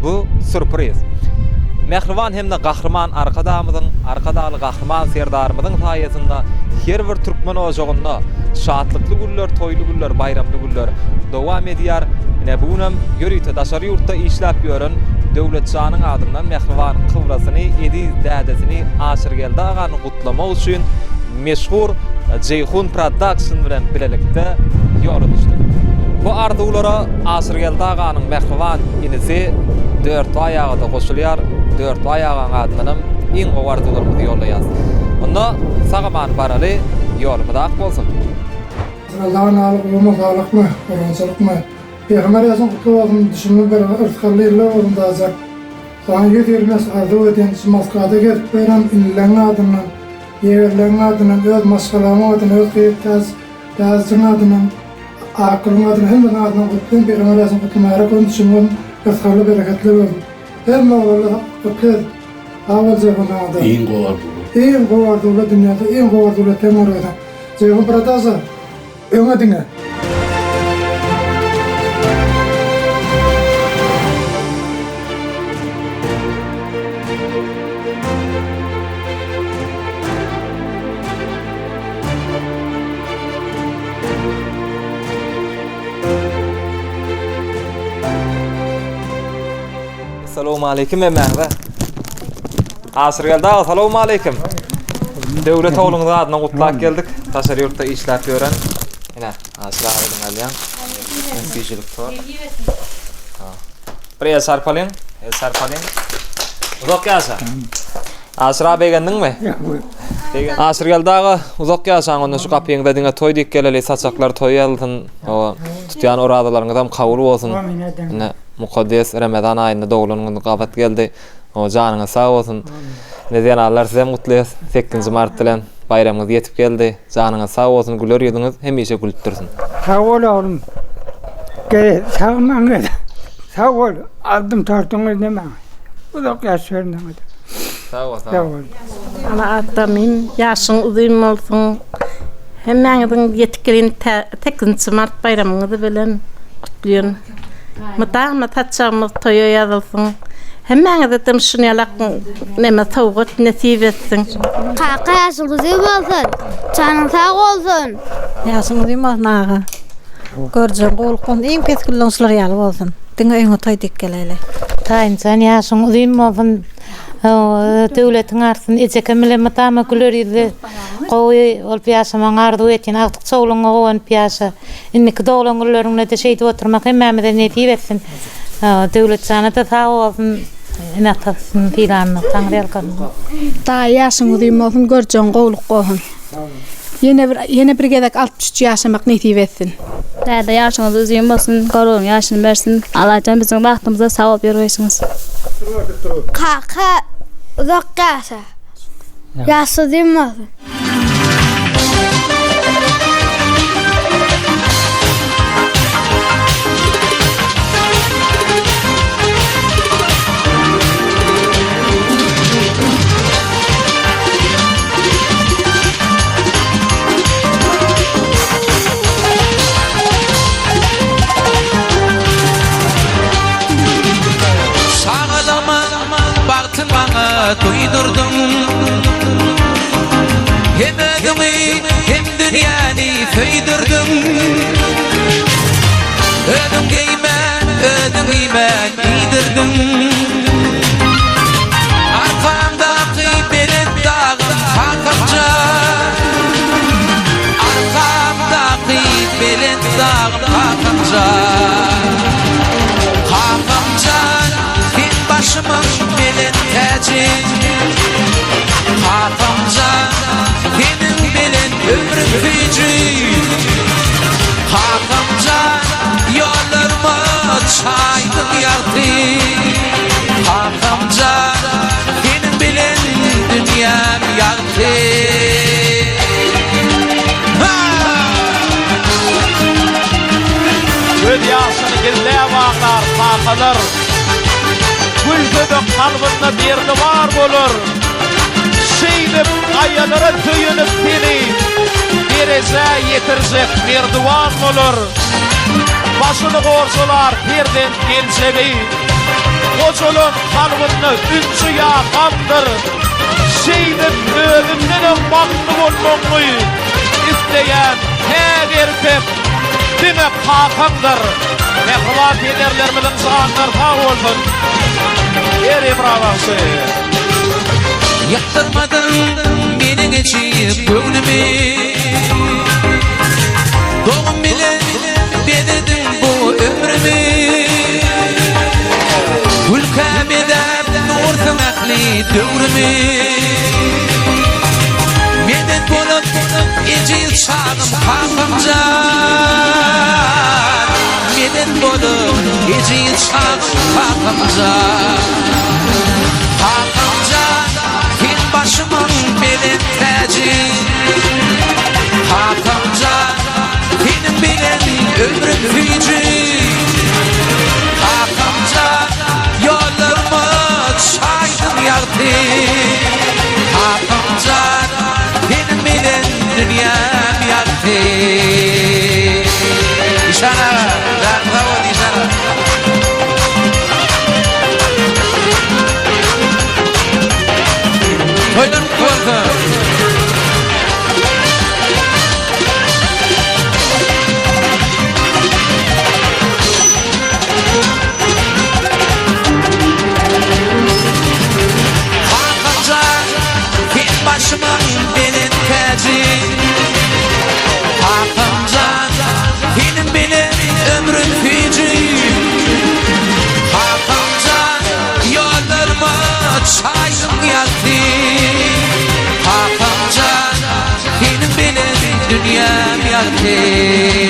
bu sürpriz. Mehriban hem de gahrman arkadaly gahrman serdarymyzyň saýasynda her bir türkmen ojagynda şatlykly günler, toýly günler, bayramly günler dowam edýär. Ine bunam ýörüýte daşary ýurtda işläp ýören döwletçanyň adyndan Mehriban Kybrasyny, Ediz dädesini Aşyrgeldi agany gutlamak üçin meşhur Ceyhun Production bilen bilelikde ýola düşdi. Bu arzulara Aşyrgeldi aganyň Mehriban inisi 4 aýagda goşulýar. 4 aýagyň adynam iň gowy arzularymyzy ýoldaýar. Onda sagaman baraly ýolumyz ak bolsun. Allah'ın alıqlığı, sağlıklı, orançılıklı. Peygamber yazın kutlu olsun, düşünme bir ırtkarlıyla orunda azak. Sana yedirmez arzu eden maskada gelip veren inilen adından, yeğerlerin adından, öz maskalamı adından, öz kıyıp tazcın adından, akılın adından, hem de adından kutlu, Peygamber yazın kutlu mayrak olun, düşünme ırtkarlı, bereketli olun. Hem de oğlu kutlu, ağır cevabına adı. İyin kovardılı. İyin kovardılı dünyada, iyin kovardılı temur eden. Cevabı pratasa. Öňe diňe. Assalamu alaykum emmäňe. Aşyrgeldi, assalamu alaykum. Döwlet oğluňyň adyna gutlap geldik. Taşary ýurtda işläp ýören. Ine, aşyra aýdyň alýan. Sensizlik tor. Bir sarpalyň, sarpalyň. Uzak ýaşa. Aşyra begendiňmi? Aşyrgeldi aga, uzak ýaşaň onda şu kapyňda diňe toý dik geleli saçaklar toýaldyn. O tutýan oradalaryňyzam kabul bolsun. Ine mukaddes Ramazan aýynda dogulanyň gabat geldi. O janyňa sag bolsun. Nezen Allah size mutluýar. 8 mart bilen bayramyňyz ýetip geldi. Janyňa sag bolsun, güler ýüzüňiz hemişe gülüp dursun. Sag bol oğlum. Gel, sagmaňyz. Sag bol. Aldım tartyňyz näme? Uzak ýaşaryň. Sag bol. Sag bol. Ana adamym, ýaşyň uzun bolsun. Hemmäňiziň ýetiklerini 8 mart bayramyňyzy bilen gutlaýan. Mata taçamyz toýa ýazylsyn. Hemmäňize tymşynýalak näme tawgat nesip etsin. Kaka ýaşyňyz bolsun. Janyň sag bolsun. Ýaşyňyz bolsun. Görjän golkun iň pesgüllençler ýaly bolsun. Diňe öňe toýdyk geleli. Taýynçan ýaşyň uzun bolsun. Döwletiň arsyny ejekemle matama güler ýüzü gowy ol piýaşyň arzu etýän agtyk çowluňa gowan piýaşy. Inniki doglan güllerine de şeýdi oturmak hemmämede nesip etsin. Döwlet sanaty sag bolsun. Inatasın filanı tanrıyal kadın. Ta yaşın uzun olsun, görcen qowluk bolsun. Yine bir gedek 63 yaşamak nesip etsin. Dada yaşınız uzun bolsun, gorun yaşını bersin. Allah'tan bizim baxtımıza savap berýärsiňiz. Kaka uzak yaşa. Yaşı uzun bolsun. Duydurdum hem ödümü hem dünyani föydürdüm. Ödüm giymen giydirdim. Arkamdaki benim dağım hakımca. Arkamdaki benim dağım hakımca. Hakımca bin başımın belin tacı. Hakamca benim belin ömrüm feci. Hakamca yollarıma çaydık yardı. Hakamca benim belin dünyam yardı. Göz yaşını gizleye bağlar, sakılır. Gül gödük kalbında bir duvar bulur. Şeydip ayyalara töyünüp seni dereze yetirecek bir duvar bulur. Başını korsular birden gelseli. O çolun kalbında ünsü yakandır. Şeydim özümden baklı olmamayı isteyen her erkek dine kakandır. Mehriban ederlerimizin sağanlar sağ olsun. Eri bravası. Yaktırmadın benim geçip gönlümü, doğum bile bededim bu ömrümü. Ülkem edip nursun akli dövrümü, medet bulup ecil şanım hakamcan. Medet bulup ecil şanım hakamcan. Hakamcan başımın belin tacı, Hakamcan benim bilen ömrüm fücü. Hakamcan yollarımı çaydın yaktı, Hakamcan benim bilen dünyam yaktı. İşara, bravo işara. Toylar kuvarda. Hakamcan benim başımın belin tacı, Hakamcan benim bilen ömrüm fücü. Hakamcan yollarıma çaydım yaktı, Hakamcan benim bilen dünyam yaktı.